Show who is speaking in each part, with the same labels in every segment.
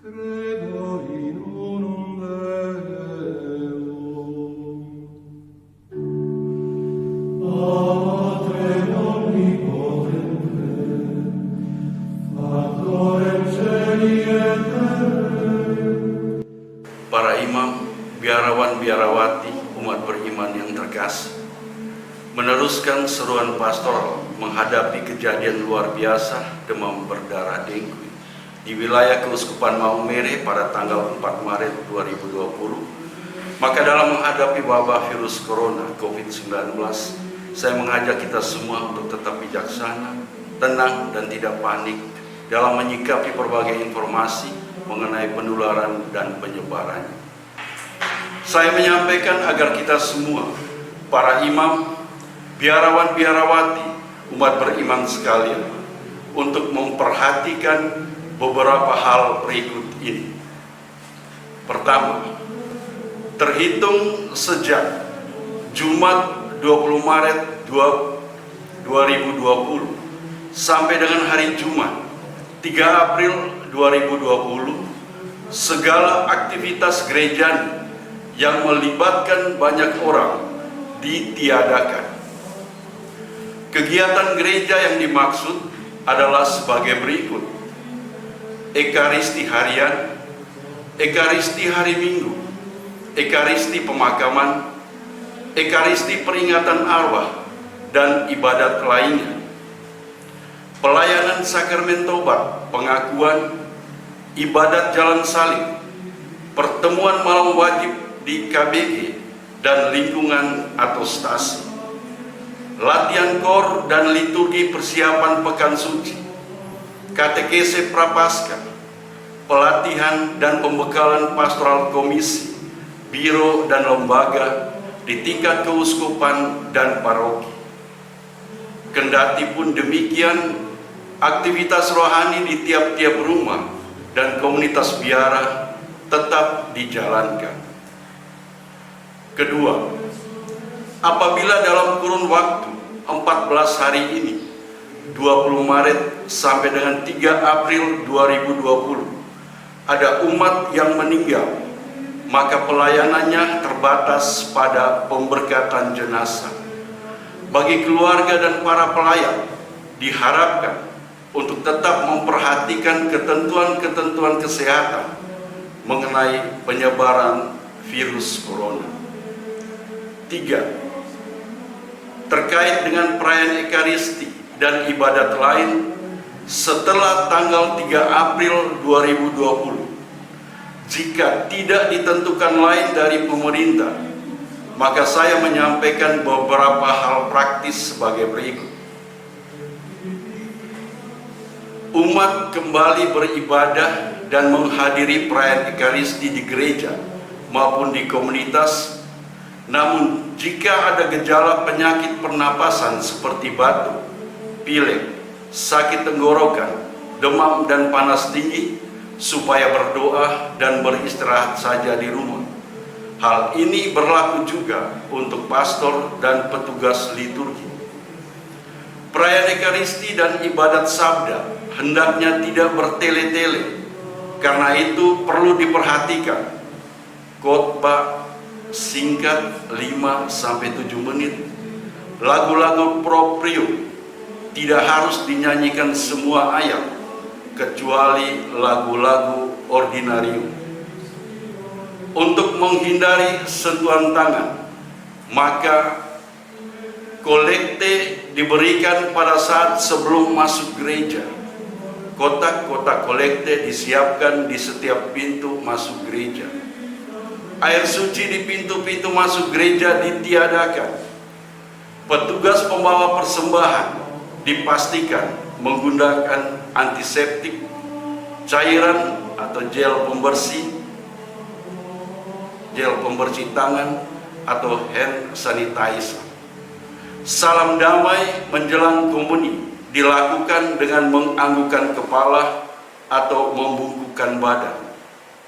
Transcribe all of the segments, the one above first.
Speaker 1: Credo in unum Deum, Patrem omnipotentem, Factorem caeli et terrae.
Speaker 2: Para imam, biarawan-biarawati, umat beriman yang terkasih, meneruskan seruan pastoral menghadapi kejadian luar biasa demam berdarah dengue di wilayah Keuskupan Maumere pada tanggal 4 Maret 2020, maka dalam menghadapi wabah virus corona COVID-19, saya mengajak kita semua untuk tetap bijaksana, tenang, dan tidak panik dalam menyikapi berbagai informasi mengenai penularan dan penyebarannya. Saya menyampaikan agar kita semua, para imam, biarawan-biarawati, umat beriman sekalian, untuk memperhatikan beberapa hal berikut ini. Pertama, terhitung sejak Jumat 20 Maret 2020 sampai dengan hari Jumat 3 April 2020, segala aktivitas gereja yang melibatkan banyak orang ditiadakan. Kegiatan gereja yang dimaksud adalah sebagai berikut: Ekaristi harian, Ekaristi hari Minggu, Ekaristi pemakaman, Ekaristi peringatan arwah, dan ibadat lainnya. Pelayanan sakramen tobat, pengakuan, ibadat jalan salib, pertemuan malam wajib di KBG dan lingkungan atau stasi, latihan kor dan liturgi persiapan pekan suci, katekese prapaskah, pelatihan dan pembekalan pastoral komisi, biro dan lembaga di tingkat keuskupan dan paroki. Kendati pun demikian, aktivitas rohani di tiap-tiap rumah dan komunitas biara tetap dijalankan. Kedua, apabila dalam kurun waktu 14 hari ini, 20 Maret sampai dengan 3 April 2020, ada umat yang meninggal, maka pelayanannya terbatas pada pemberkatan jenazah. Bagi keluarga dan para pelayan, diharapkan untuk tetap memperhatikan ketentuan-ketentuan kesehatan mengenai penyebaran virus corona. 3. Terkait dengan perayaan Ekaristi dan ibadat lain setelah tanggal 3 April 2020, jika tidak ditentukan lain dari pemerintah, maka saya menyampaikan beberapa hal praktis sebagai berikut. Umat kembali beribadah dan menghadiri perayaan Ekaristi di gereja maupun di komunitas. Namun jika ada gejala penyakit pernapasan seperti batuk, pilek, sakit tenggorokan, demam dan panas tinggi, supaya berdoa dan beristirahat saja di rumah. Hal ini berlaku juga untuk pastor dan petugas liturgi. Perayaan Ekaristi dan ibadat sabda hendaknya tidak bertele-tele. Karena itu perlu diperhatikan khotbah singkat 5-7 menit, lagu-lagu proprio, tidak harus dinyanyikan semua ayat kecuali lagu-lagu ordinarium. Untuk menghindari sentuhan tangan, maka kolekte diberikan pada saat sebelum masuk gereja. Kotak-kotak kolekte disiapkan di setiap pintu masuk gereja. Air suci di pintu-pintu masuk gereja ditiadakan. Petugas pembawa persembahan dipastikan menggunakan antiseptik, cairan atau gel pembersih tangan atau hand sanitizer. Salam damai menjelang komuni dilakukan dengan menganggukkan kepala atau membungkukkan badan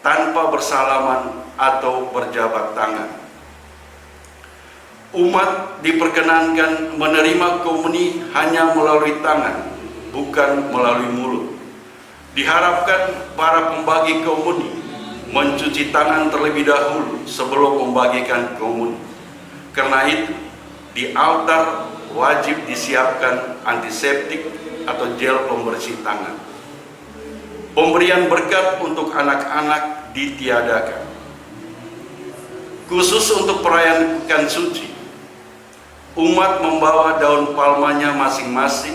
Speaker 2: tanpa bersalaman atau berjabat tangan. Umat diperkenankan menerima komuni hanya melalui tangan, bukan melalui mulut. Diharapkan para pembagi komuni mencuci tangan terlebih dahulu sebelum membagikan komuni. Karena itu, di altar wajib disiapkan antiseptik atau gel pembersih tangan. Pemberian berkat untuk anak-anak ditiadakan. Khusus untuk perayaan Pekan Suci, umat membawa daun palmanya masing-masing.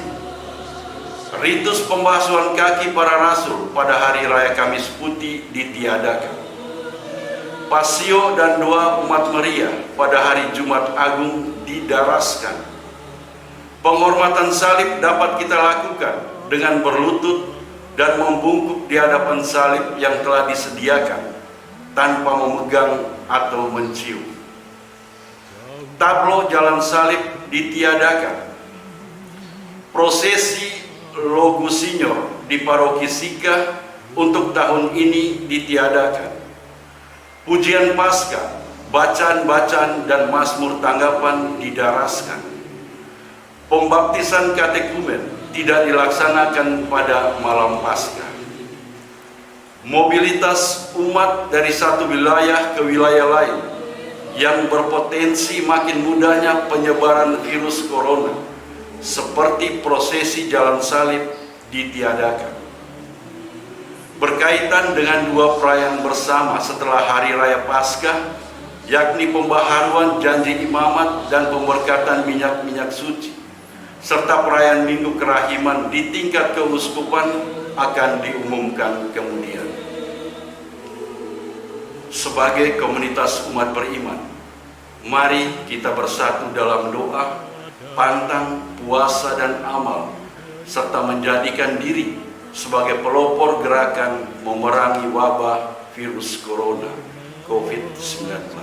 Speaker 2: Ritus pembasuhan kaki para rasul pada hari raya Kamis Putih ditiadakan. Pasio dan doa umat Maria pada hari Jumat Agung didaraskan. Penghormatan salib dapat kita lakukan dengan berlutut dan membungkuk di hadapan salib yang telah disediakan tanpa memegang atau mencium. Tablo jalan salib ditiadakan. Prosesi Logusinyor di Paroki Sika untuk tahun ini ditiadakan. Pujian Paskah, bacaan-bacaan dan mazmur tanggapan didaraskan. Pembaptisan katekumen tidak dilaksanakan pada malam Paskah. Mobilitas umat dari satu wilayah ke wilayah lain yang berpotensi makin mudahnya penyebaran virus corona, seperti prosesi jalan salib, ditiadakan. Berkaitan dengan dua perayaan bersama setelah Hari Raya Paskah, yakni pembaharuan janji imamat dan pemberkatan minyak-minyak suci, serta perayaan Minggu Kerahiman di tingkat keuskupan akan diumumkan kemudian. Sebagai komunitas umat beriman, mari kita bersatu dalam doa, pantang, puasa, dan amal, serta menjadikan diri sebagai pelopor gerakan memerangi wabah virus corona COVID-19.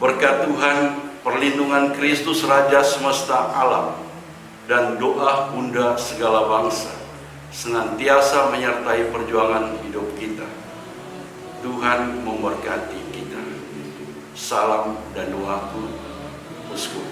Speaker 2: Berkat Tuhan, perlindungan Kristus Raja semesta alam, dan doa Bunda segala bangsa senantiasa menyertai perjuangan hidup kita. Tuhan memberkati kita. Salam dan doaku, Uskup.